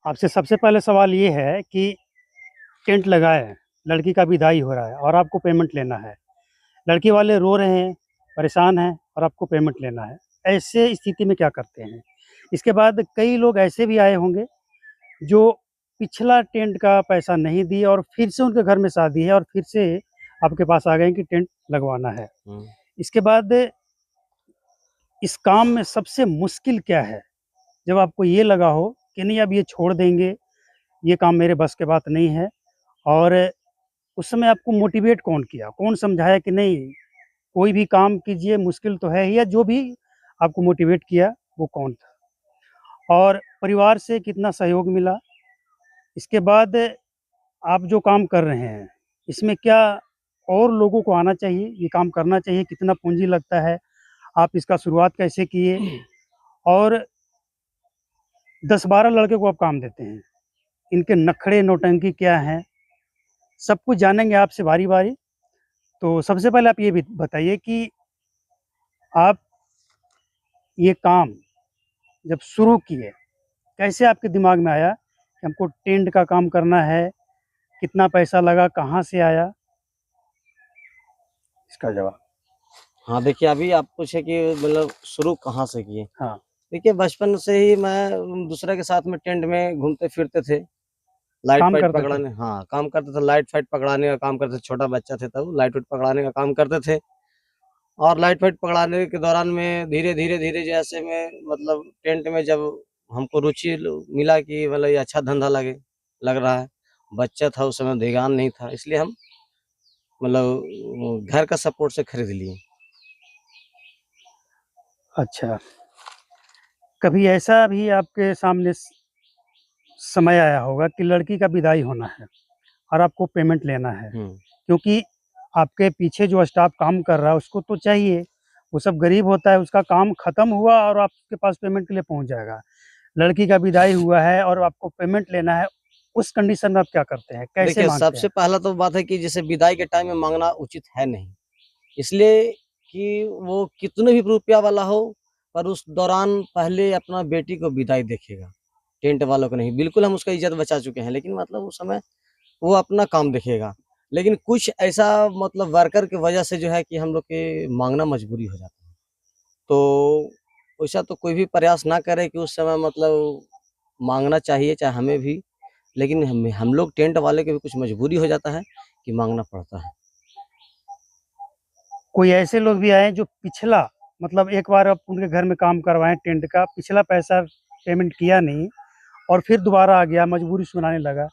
आपसे सबसे पहले सवाल ये है कि टेंट लगाए हैं, लड़की का विदाई हो रहा है और आपको पेमेंट लेना है। लड़की वाले रो रहे हैं, परेशान हैं और आपको पेमेंट लेना है। ऐसे स्थिति में क्या करते हैं? इसके बाद कई लोग ऐसे भी आए होंगे जो पिछला टेंट का पैसा नहीं दिए और फिर से उनके घर में शादी है और फिर से आपके पास आ गए कि टेंट लगवाना है। इसके बाद इस काम में सबसे मुश्किल क्या है? जब आपको ये लगा हो कि नहीं अब ये छोड़ देंगे, ये काम मेरे बस के बात नहीं है, और उस समय आपको मोटिवेट कौन किया? कौन समझाया कि नहीं कोई भी काम कीजिए, मुश्किल तो है ही, या जो भी आपको मोटिवेट किया वो कौन था? और परिवार से कितना सहयोग मिला? इसके बाद आप जो काम कर रहे हैं, इसमें क्या और लोगों को आना चाहिए, ये काम करना चाहिए? कितना पूँजी लगता है? आप इसका शुरुआत कैसे किए? और 10-12 लड़के को आप काम देते हैं, इनके नखरे नौटंकी क्या हैं? सब कुछ जानेंगे आपसे बारी-बारी। तो सबसे पहले आप ये भी बताइए कि आप ये काम जब शुरू किए, कैसे आपके दिमाग में आया कि हमको टेंट का काम करना है? कितना पैसा लगा? कहाँ से आया? इसका जवाब। हाँ, देखिए अभी आप पूछे कि मतलब शुरू कहाँ से किए? हाँ। देखिए बचपन से ही मैं दूसरे के साथ में टेंट में घूमते-फिरते थे। लाइट काम फाइट करते थे? पकड़ाने, हाँ, काम करते थे, लाइट फाइट पकड़ाने का काम करते थे, छोटा बच्चा थे तब, लाइट वाइट पकड़ाने का काम करते थे। और लाइट फाइट पकड़ाने के दौरान में धीरे-धीरे जैसे मैं मतलब टेंट में जब हमको रुचि मिला कि मतलब ये अच्छा धंधा लग रहा है। बच्चा था उस समय, ध्यान नहीं था, इसलिए हम मतलब घर का सपोर्ट से खरीद लिए। अच्छा। कभी ऐसा भी आपके सामने समय आया होगा कि लड़की का विदाई होना है और आपको पेमेंट लेना है, क्योंकि आपके पीछे जो स्टाफ काम कर रहा है उसको तो चाहिए, वो सब गरीब होता है, उसका काम खत्म हुआ और आपके पास पेमेंट के लिए पहुंच जाएगा। लड़की का विदाई हुआ है और आपको पेमेंट लेना है, उस कंडीशन में आप क्या करते हैं? कैसे देखिए, मांगते सबसे हैं? पहला तो बात है कि जैसे विदाई के टाइम में माँगना उचित है नहीं। इसलिए कि वो कितने भी रुपया वाला हो, पर उस दौरान पहले अपना बेटी को विदाई देखेगा, टेंट वालों को नहीं। बिल्कुल हम उसका इज़्ज़त बचा चुके हैं, लेकिन मतलब उस समय वो अपना काम देखेगा। लेकिन कुछ ऐसा मतलब वर्कर की वजह से जो है कि हम लोग के माँगना मजबूरी हो जाता है। तो वैसा तो कोई भी प्रयास ना करे कि उस समय मतलब माँगना चाहिए, चाहे हमें भी, लेकिन हम लोग टेंट वाले की भी कुछ मजबूरी हो जाता है कि माँगना पड़ता है। कोई ऐसे लोग भी आए जो पिछला, मतलब एक बार आप उनके घर में काम करवाएँ टेंट का, पिछला पैसा पेमेंट किया नहीं और फिर दोबारा आ गया, मजबूरी सुनाने लगा।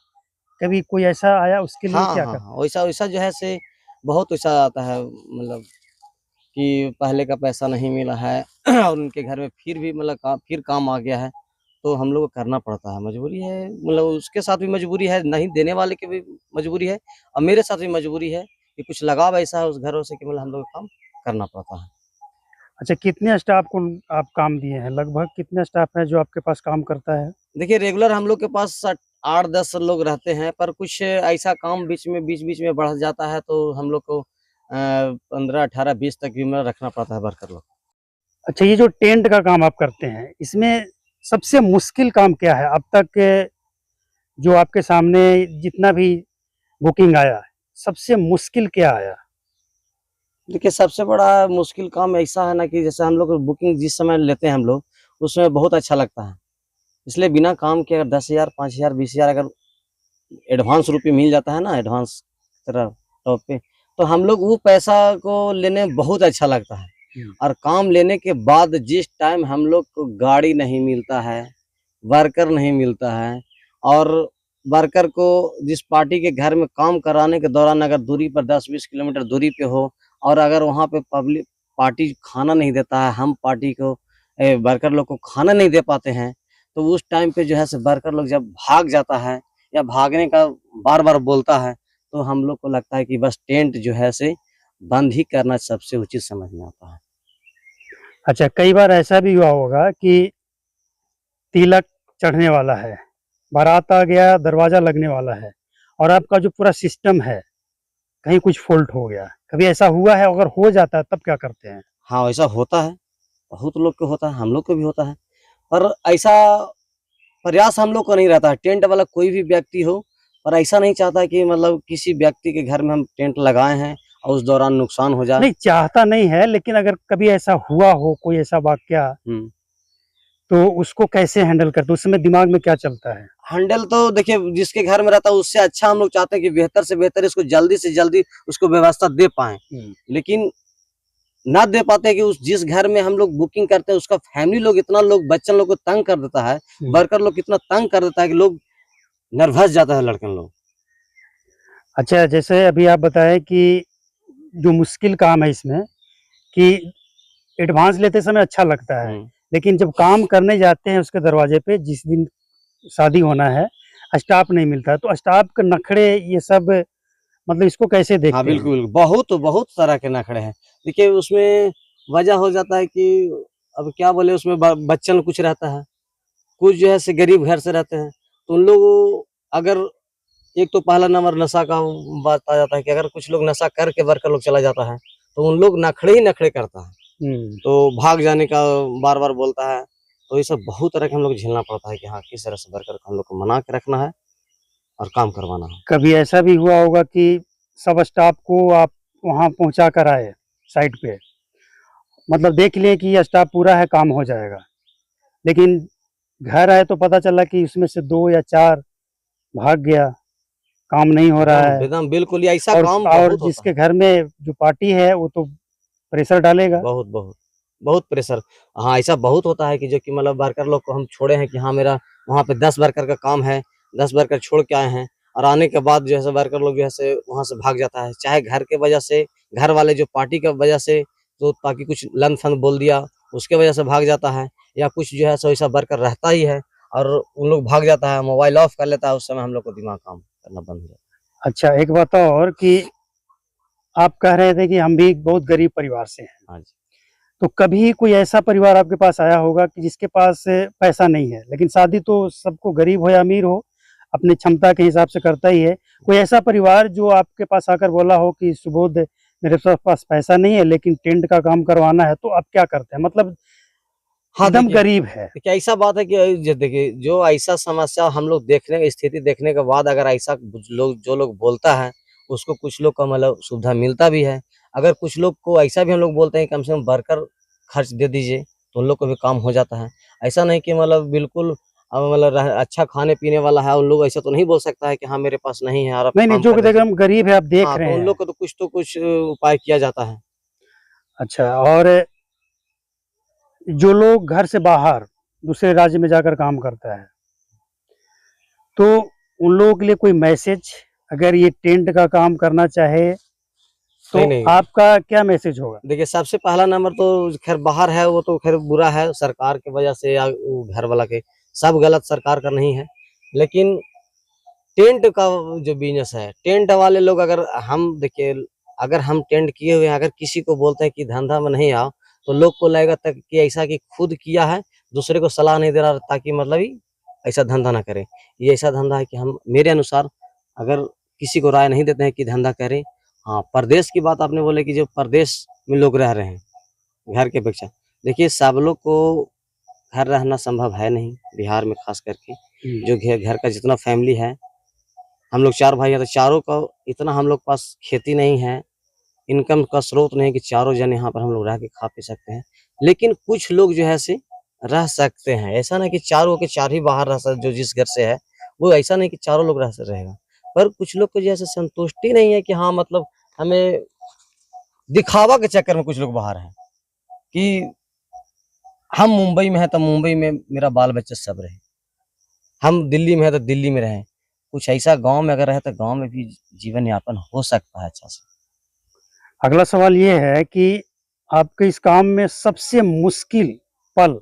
कभी कोई ऐसा आया, उसके लिए हाँ, क्या हाँ, करते हाँ, हैं? वैसा वैसा जो है से बहुत वैसा आता है मतलब कि पहले का पैसा नहीं मिला है और उनके घर में फिर भी मतलब फिर काम आ गया है, तो हम लोग को करना पड़ता है, मजबूरी है। मतलब उसके साथ भी मजबूरी है, नहीं देने वाले की भी मजबूरी है और मेरे साथ भी मजबूरी है कि कुछ लगाव ऐसा है उस घरों से कि मतलब हम लोग को काम करना पड़ता है। अच्छा, कितने स्टाफ को आप काम दिए हैं? लगभग कितने स्टाफ है जो आपके पास काम करता है? देखिए रेगुलर हम लोग के पास 8-10 लोग रहते हैं, पर कुछ ऐसा काम बीच-बीच में बढ़ जाता है तो हम लोग को 15, 18, 20 तक भी मतलब रखना पड़ता है वर्कर लोग। अच्छा, ये जो टेंट का काम आप करते हैं, इसमें सबसे मुश्किल काम क्या है? अब तक जो आपके सामने जितना भी बुकिंग आया है, सबसे मुश्किल क्या आया? देखिए सबसे बड़ा मुश्किल काम ऐसा है ना कि जैसे हम लोग बुकिंग जिस समय लेते हैं हम लोग, उसमें बहुत अच्छा लगता है। इसलिए बिना काम के अगर 10,000, 5,000, 20,000 अगर एडवांस रुपए मिल जाता है ना, एडवांस तरह तौर पे, तो हम लोग वो पैसा को लेने में बहुत अच्छा लगता है। और काम लेने के बाद जिस टाइम हम लोग को गाड़ी नहीं मिलता है, वर्कर नहीं मिलता है और वर्कर को जिस पार्टी के घर में काम कराने के दौरान अगर दूरी पर 10-20 किलोमीटर दूरी पे हो और अगर वहाँ पे पब्लिक पार्टी खाना नहीं देता है, हम पार्टी को वर्कर लोग को खाना नहीं दे पाते हैं, तो उस टाइम पे जो है से वर्कर लोग जब भाग जाता है या भागने का बार-बार बोलता है, तो हम लोग को लगता है कि बस टेंट जो है से बंद ही करना सबसे उचित समझ में आता है। अच्छा, कई बार ऐसा भी हुआ होगा कि तिलक चढ़ने वाला है, बारात आ गया, दरवाज़ा लगने वाला है और आपका जो पूरा सिस्टम है, कहीं कुछ फ़ॉल्ट हो गया। कभी ऐसा हुआ है? अगर हो जाता है तब क्या करते हैं? हाँ, वैसा होता है, बहुत लोग को होता है, हम लोग को भी होता है। पर ऐसा प्रयास हम लोग का नहीं रहता है, टेंट वाला कोई भी व्यक्ति हो, पर ऐसा नहीं चाहता कि मतलब किसी व्यक्ति के घर में हम टेंट लगाए हैं और उस दौरान नुकसान हो जाए। नहीं चाहता नहीं है, लेकिन अगर कभी ऐसा हुआ हो, कोई ऐसा वाकया, तो उसको कैसे हैंडल करते, उस समय दिमाग में क्या चलता है? हैंडल तो देखिए जिसके घर में रहता है उससे अच्छा हम लोग चाहते हैं कि बेहतर से बेहतर इसको जल्दी से जल्दी उसको व्यवस्था दे पाए, लेकिन ना दे पाते कि उस जिस घर में हम लोग बुकिंग करते हैं उसका फैमिली लोग इतना लोग बच्चन लोग को तंग कर देता है, वर्कर लोग कितना तंग कर देता है कि लोग नर्वस जाता है लड़कन लोग। अच्छा, जैसे अभी आप बताएं कि जो मुश्किल काम है इसमें कि एडवांस लेते समय अच्छा लगता है, लेकिन जब काम करने जाते हैं उसके दरवाजे पे, जिस दिन शादी होना है, स्टाफ नहीं मिलता है, तो स्टाफ के नखरे ये सब, मतलब इसको कैसे देखते हाँ हैं? बिल्कुल, बहुत बहुत तरह के नखरे हैं। देखिए उसमें वजह हो जाता है कि अब क्या बोले, उसमें बच्चन कुछ रहता है, कुछ जो है से गरीब घर से रहते हैं, तो उन लोग अगर एक तो पहला नंबर नशा का बात आ जाता है कि अगर कुछ लोग नशा करके वर्कर लोग चला जाता है तो उन लोग नखरे ही नखरे करता है, तो भाग जाने का बार बार बोलता है, तो ये सब बहुत तरह के हम लोग झेलना पड़ता है कि हाँ किस तरह से वर्कर को हम लोग को मना के रखना है और काम करवाना है। कभी ऐसा भी हुआ होगा कि सब स्टाफ को आप वहाँ पहुँचा कर आए साइट पे, मतलब देख लिए कि ये स्टाफ पूरा है, काम हो जाएगा, लेकिन घर आए तो पता चला कि उसमें से 2 या 4 भाग गया, काम नहीं हो रहा है, एकदम बिल्कुल ऐसा और काम और बहुत होता जिसके है। घर में जो पार्टी है वो तो प्रेशर डालेगा। बहुत बहुत बहुत प्रेशर। हाँ ऐसा बहुत होता है कि जो कि मतलब वर्कर लोग को हम छोड़े हैं कि हाँ मेरा वहाँ पे 10 वर्कर का काम है, 10 वर्कर छोड़ के आए हैं, और आने के बाद जो है वर्कर लोग जो है वहाँ से भाग जाता है, चाहे घर के वजह से, घर वाले जो पार्टी की वजह से, तो ताकि कुछ लन फन बोल दिया उसके वजह से भाग जाता है, या कुछ जो है सो ऐसा वर्कर रहता ही है और उन लोग भाग जाता है, मोबाइल ऑफ कर लेता है, उस समय हम लोग को दिमाग काम करना बंद हो जाता है। अच्छा, एक बात और कि आप कह रहे थे कि हम भी बहुत गरीब परिवार से हैं, हाँ जी। तो कभी कोई ऐसा परिवार आपके पास आया होगा कि जिसके पास पैसा नहीं है, लेकिन शादी तो सबको, गरीब हो या अमीर हो, अपनी क्षमता के हिसाब से करता ही है, कोई ऐसा परिवार जो आपके पास आकर बोला हो कि सुबोध मेरे पास पैसा नहीं है लेकिन टेंट का काम करवाना है, तो आप क्या करते हैं? मतलब हाँ एकदम देखिए, गरीब है। देखिए ऐसा बात है कि देखिए जो ऐसा समस्या हम लोग देखने की स्थिति देखने के बाद अगर ऐसा लोग जो लोग बोलता है उसको कुछ लोग का मतलब सुविधा मिलता भी है, अगर कुछ लोग को ऐसा भी हम लोग बोलते हैं कम से कम वर्कर खर्च दे दीजिए तो उन लोग को भी काम हो जाता है। ऐसा नहीं कि मतलब बिल्कुल मतलब अच्छा खाने पीने वाला है, उन लोग ऐसा तो नहीं बोल सकता है कि हाँ मेरे पास नहीं है और आप नहीं, नहीं, काम जो कर दीजिए। एकदम गरीब है आप देख हाँ रहे तो उन हैं। लोग को तो कुछ उपाय किया जाता है। अच्छा, और जो लोग घर से बाहर दूसरे राज्य में जाकर काम करता है, तो उन लोगों के लिए कोई मैसेज, अगर ये टेंट का काम करना चाहे तो नहीं नहीं, आपका क्या मैसेज होगा? देखिए सबसे पहला नंबर तो खैर बाहर है वो तो खैर बुरा है सरकार की वजह से या वो घर वाला के, सब गलत सरकार का नहीं है, लेकिन टेंट का जो बिजनेस है, टेंट वाले लोग अगर हम देखिए अगर हम टेंट किए हुए हैं, अगर किसी को बोलते हैं कि धंधा में नहीं आओ तो लोग को लगेगा तक कि ऐसा कि खुद किया है, दूसरे को सलाह नहीं दे रहा ताकि मतलब ही ऐसा धंधा ना करे। ये ऐसा धंधा है कि हम मेरे अनुसार अगर किसी को राय नहीं देते हैं कि धंधा करें। हाँ परदेश की बात आपने बोले कि जो परदेश में लोग रह रहे हैं घर के अपेक्षा, देखिए सब लोग को घर रहना संभव है नहीं बिहार में, खास करके जो घर का जितना फैमिली है, हम लोग 4 भाई हैं तो चारों का इतना हम लोग पास खेती नहीं है, इनकम का स्रोत नहीं कि चारों जन यहाँ पर हम लोग रह के खा पी सकते हैं, लेकिन कुछ लोग जो है से रह सकते हैं, ऐसा नहीं कि चारों के चार ही बाहर रह सकते, जो जिस घर से है वो ऐसा नहीं कि चारों लोग रहेगा, पर कुछ लोग को जैसे संतुष्टि नहीं है कि हाँ मतलब हमें दिखावा के चक्कर में कुछ लोग बाहर हैं कि हम मुंबई में हैं तो मुंबई में मेरा बाल बच्चा सब रहे, हम दिल्ली में है तो दिल्ली में रहें, कुछ ऐसा गाँव में अगर रहे तो गाँव में भी जीवन यापन हो सकता है अच्छा से। अगला सवाल ये है कि आपके इस काम में सबसे मुश्किल पल,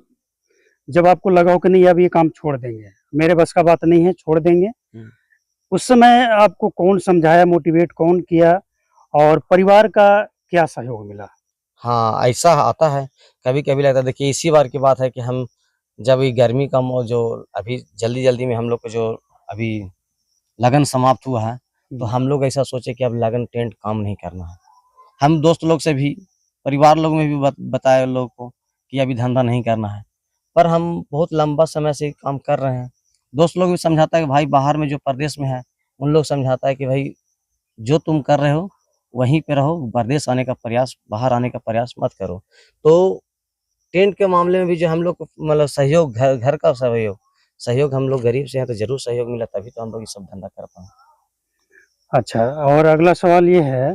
जब आपको लगा हो कि नहीं अब ये काम छोड़ देंगे, मेरे बस का बात नहीं है, छोड़ देंगे, उस समय आपको कौन समझाया, मोटिवेट कौन किया, और परिवार का क्या सहयोग मिला? हाँ, ऐसा आता है, कभी-कभी लगता है, देखिए इसी बार की बात है कि हम जब ये गर्मी का जो अभी जल्दी-जल्दी में हम लोग को जो अभी लगन समाप्त हुआ है, तो हम लोग ऐसा सोचे कि अब लगन टेंट काम नहीं करना है। हम दोस्त लोग से भी, परिवार लोग में भी बताया उन लोग को कि अभी धंधा नहीं करना है, पर हम बहुत लंबा समय से काम कर रहे हैं, दोस्त लोग भी समझाता है कि भाई बाहर में जो परदेश में है उन लोग समझाता है कि भाई जो तुम कर रहे हो वहीं पे रहो, परदेश आने का प्रयास, बाहर आने का प्रयास मत करो। तो टेंट के मामले में भी जो हम लोग को मतलब सहयोग, घर का सहयोग हम लोग गरीब से हैं तो जरूर सहयोग मिला, तभी तो हम लोग ये सब धंधा कर पाए। अच्छा, और अगला सवाल ये है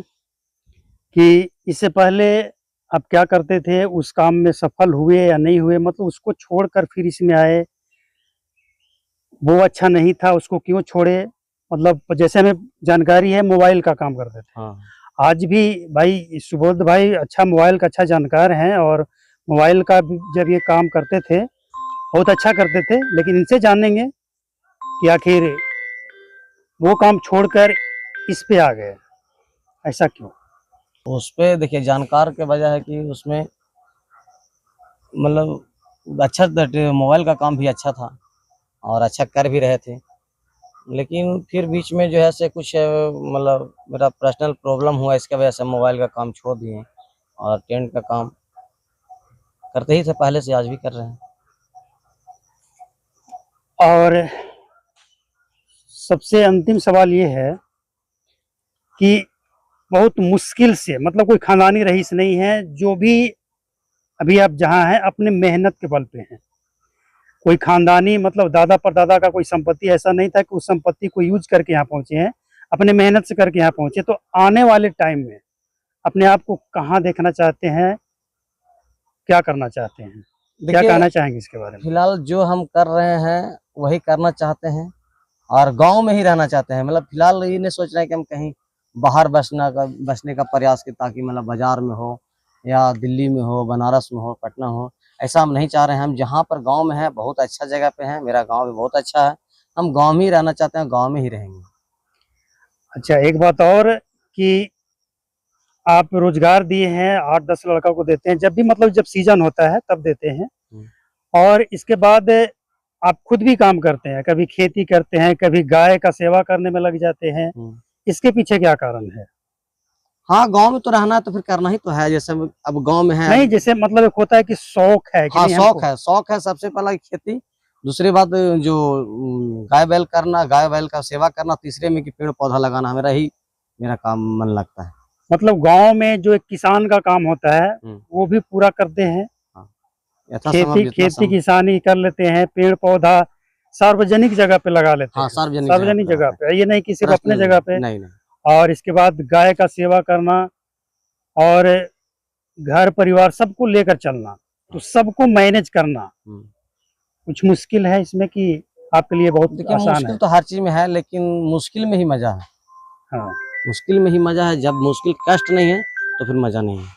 कि इससे पहले आप क्या करते थे? उस काम में सफल हुए या नहीं हुए? मतलब उसको छोड़कर फिर इसमें आए, वो अच्छा नहीं था, उसको क्यों छोड़े? मतलब जैसे हमें जानकारी है मोबाइल का काम करते थे। हाँ। आज भी भाई सुबोध भाई अच्छा मोबाइल का अच्छा जानकार हैं और मोबाइल का भी जब ये काम करते थे, बहुत अच्छा करते थे। लेकिन इनसे जानेंगे कि आखिर वो काम छोड़कर इस पे आ गए, ऐसा क्यों? उस पे देखिए जानकार के वजह है कि उसमें मतलब अच्छा मोबाइल का काम भी अच्छा था और अच्छा कर भी रहे थे। लेकिन फिर बीच में जो है से कुछ मतलब मेरा पर्सनल प्रॉब्लम हुआ, इसके वजह से मोबाइल का काम छोड़ दिए और टेंट का काम करते ही थे पहले से, आज भी कर रहे हैं। और सबसे अंतिम सवाल ये है कि बहुत मुश्किल से, मतलब कोई खानदानी रईस नहीं है, जो भी अभी आप जहाँ हैं अपने मेहनत के बल पे हैं। कोई खानदानी मतलब दादा परदादा का कोई संपत्ति ऐसा नहीं था कि उस संपत्ति को यूज करके यहाँ पहुंचे हैं, अपने मेहनत से करके यहाँ पहुंचे। तो आने वाले टाइम में अपने आप को कहाँ देखना चाहते हैं, क्या करना चाहते हैं, क्या देखिए कहना चाहेंगे इसके बारे में? फिलहाल जो हम कर रहे हैं वही करना चाहते हैं और गांव में ही रहना चाहते हैं। मतलब फिलहाल ये नहीं सोच रहे हैं कि हम कहीं बाहर बसने का प्रयास की, ताकि मतलब बाजार में हो या दिल्ली में हो, बनारस में हो, पटना हो, ऐसा हम नहीं चाह रहे हैं। हम जहाँ पर गांव में है बहुत अच्छा जगह पे है, मेरा गांव भी बहुत अच्छा है, हम गांव में ही रहना चाहते हैं, गांव में ही रहेंगे। अच्छा, एक बात और कि आप रोजगार दिए हैं, 8-10 लड़का को देते हैं, जब भी मतलब जब सीजन होता है तब देते हैं, और इसके बाद आप खुद भी काम करते हैं, कभी खेती करते हैं, कभी गाय का सेवा करने में लग जाते हैं। इसके पीछे क्या कारण है? हाँ, गांव में तो रहना है तो फिर करना ही तो है। जैसे अब गांव में है, नहीं, जैसे मतलब एक होता है कि शौक है कि हाँ नहीं शौक हमको। है, शौक है सबसे पहला खेती, दूसरी बात जो गाय बैल करना, गाय बैल का सेवा करना, तीसरे में कि पेड़ पौधा लगाना, मेरा काम मन लगता है। मतलब गांव में जो एक किसान का काम होता है वो भी पूरा करते हैं, यथासंभव जितना खेती किसानी कर लेते हैं, पेड़ पौधा सार्वजनिक जगह पे लगा लेते हाँ, हैं, सार्वजनिक सार्वजनिक जगह पे, ये नहीं कि सिर्फ अपने जगह पे। नहीं। और इसके बाद गाय का सेवा करना और घर परिवार सबको लेकर चलना, तो सबको मैनेज करना कुछ मुश्किल है इसमें कि आपके लिए बहुत देखिए आसान मुश्किल है? तो हर चीज में है, लेकिन मुश्किल में ही मजा है। हाँ। मुश्किल में ही मजा है, जब मुश्किल कष्ट नहीं है तो फिर मजा नहीं है।